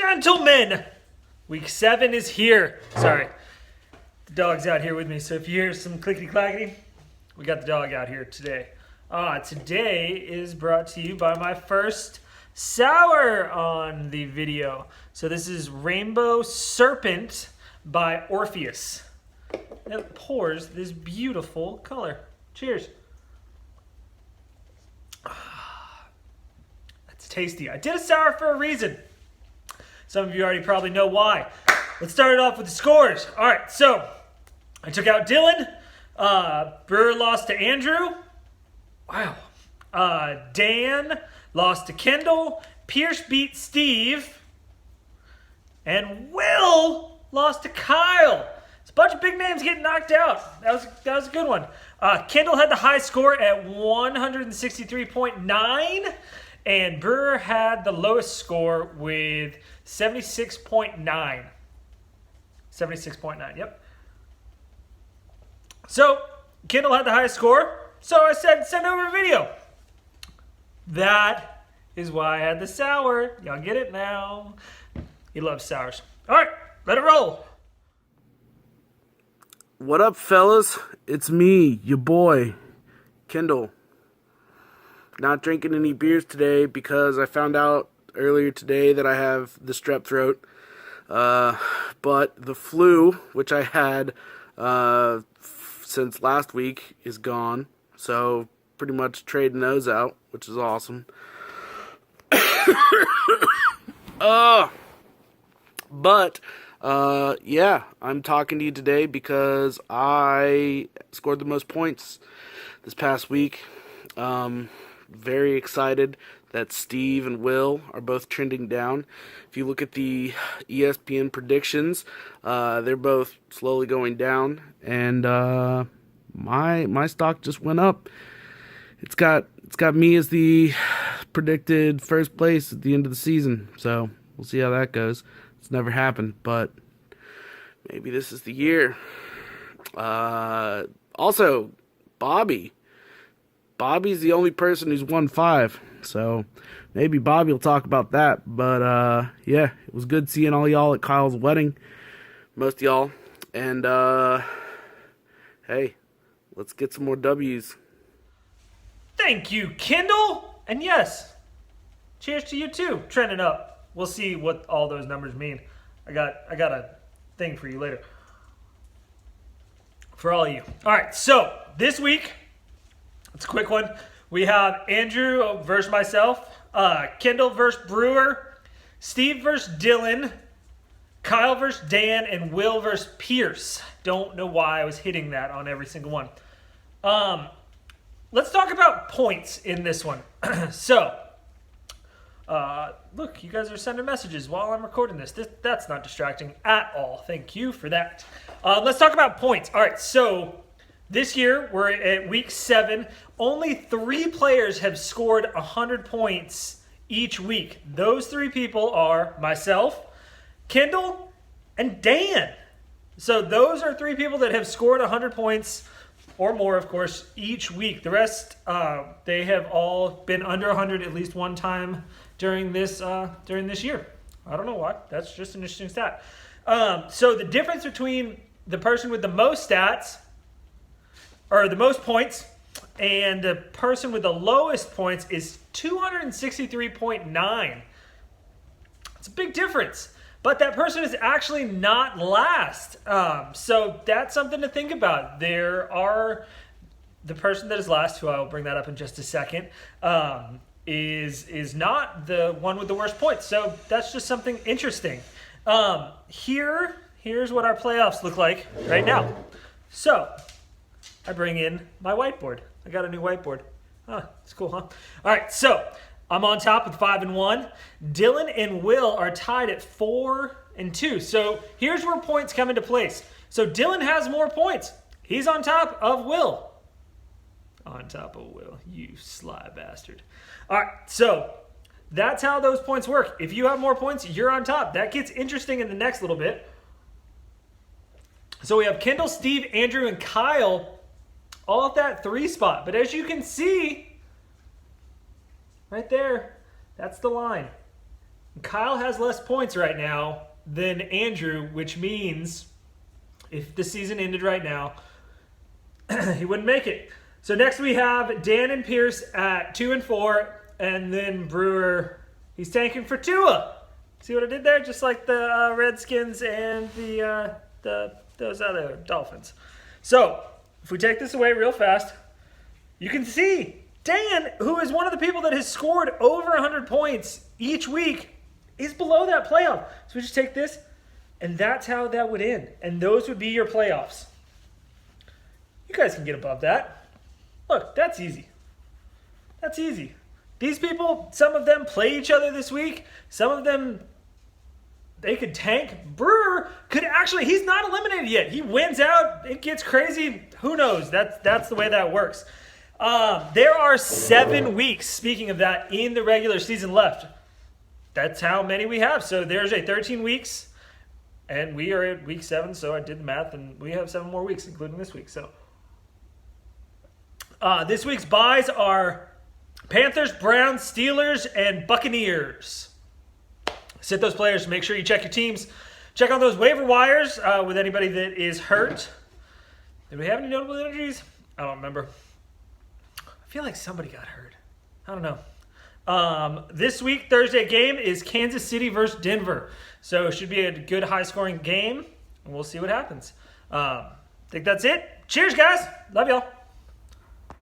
Gentlemen, week 7 is here. Sorry, the dog's out here with me, so if you hear some clickety-clackety, we got the dog out here today. Today is brought to you by my first sour on the video. So this is Rainbow Serpent by Orpheus. It pours this beautiful color. Cheers. That's tasty. I did a sour for a reason. Some of you already probably know why. Let's start it off with the scores. All right, so I took out Dylan. Brewer lost to Andrew. Wow. Dan lost to Kendall. Pierce beat Steve. And Will lost to Kyle. It's a bunch of big names getting knocked out. That was a good one. Kendall had the high score at 163.9. And Brewer had the lowest score with 76.9. 76.9, yep. So, Kendall had the highest score, so I said send over a video. That is why I had the sour. Y'all get it now. He loves sours. All right, let it roll. What up, fellas? It's me, your boy, Kendall. Not drinking any beers today because I found out earlier today that I have the strep throat. But the flu, which I had since last week, is gone. So pretty much trading those out, which is awesome. Yeah, I'm talking to you today because I scored the most points this past week. Very excited that Steve and Will are both trending down. If you look at the ESPN predictions, they're both slowly going down, and my stock just went up. It's got me as the predicted first place at the end of the season, so we'll see how that goes. It's never happened, but maybe this is the year. Also, Bobby's the only person who's won 5, so maybe Bobby will talk about that. But yeah, it was good seeing all y'all at Kyle's wedding, most of y'all. And hey, let's get some more W's. Thank you, Kendall. And yes, cheers to you too, trending up. We'll see what all those numbers mean. I got a thing for you later. For all of you. All right, so this week, it's a quick one. We have Andrew versus myself, Kendall versus Brewer, Steve versus Dylan, Kyle versus Dan, and Will versus Pierce. Don't know why I was hitting that on every single one. Let's talk about points in this one. So, look, you guys are sending messages while I'm recording this. That's not distracting at all. Thank you for that. Let's talk about points. All right, so this year, we're at week 7. Only 3 players have scored 100 points each week. Those 3 people are myself, Kendall, and Dan. So those are 3 people that have scored 100 points or more, of course, each week. The rest, they have all been under 100 at least one time during this year. I don't know why. That's just an interesting stat. So the difference between the person with the most stats, or the most points, and the person with the lowest points is 263.9. It's a big difference. But that person is actually not last. So that's something to think about. The person that is last, who I will bring that up in just a second, is not the one with the worst points. So that's just something interesting. Here's what our playoffs look like right now. So I bring in my whiteboard. I got a new whiteboard. It's cool, huh? All right, so I'm on top with 5-1. Dylan and Will are tied at 4-2. So here's where points come into place. So Dylan has more points. He's on top of Will. On top of Will, you sly bastard. All right, so that's how those points work. If you have more points, you're on top. That gets interesting in the next little bit. So we have Kendall, Steve, Andrew, and Kyle all at that 3 spot. But as you can see, right there, that's the line. Kyle has less points right now than Andrew, which means if the season ended right now, he wouldn't make it. So next we have Dan and Pierce at 2 and 4, and then Brewer, he's tanking for Tua. See what I did there? Just like the Redskins and those other Dolphins. So if we take this away real fast, you can see Dan, who is one of the people that has scored over 100 points each week, is below that playoff. So we just take this, and that's how that would end. And those would be your playoffs. You guys can get above that. Look, that's easy. That's easy. These people, some of them play each other this week. Some of them, they could tank. Brewer could actually, he's not eliminated yet. He wins out. It gets crazy. Who knows? That's the way that works. There are 7 weeks, speaking of that, in the regular season left. That's how many we have. So there's 13 weeks, and we are at week 7, so I did the math, and we have 7 more weeks, including this week. So this week's buys are Panthers, Browns, Steelers, and Buccaneers. Sit those players. Make sure you check your teams. Check on those waiver wires with anybody that is hurt. Did we have any notable injuries? I don't remember. I feel like somebody got hurt. I don't know. This week, Thursday game is Kansas City versus Denver. So it should be a good high-scoring game, and we'll see what happens. I think that's it. Cheers, guys. Love y'all.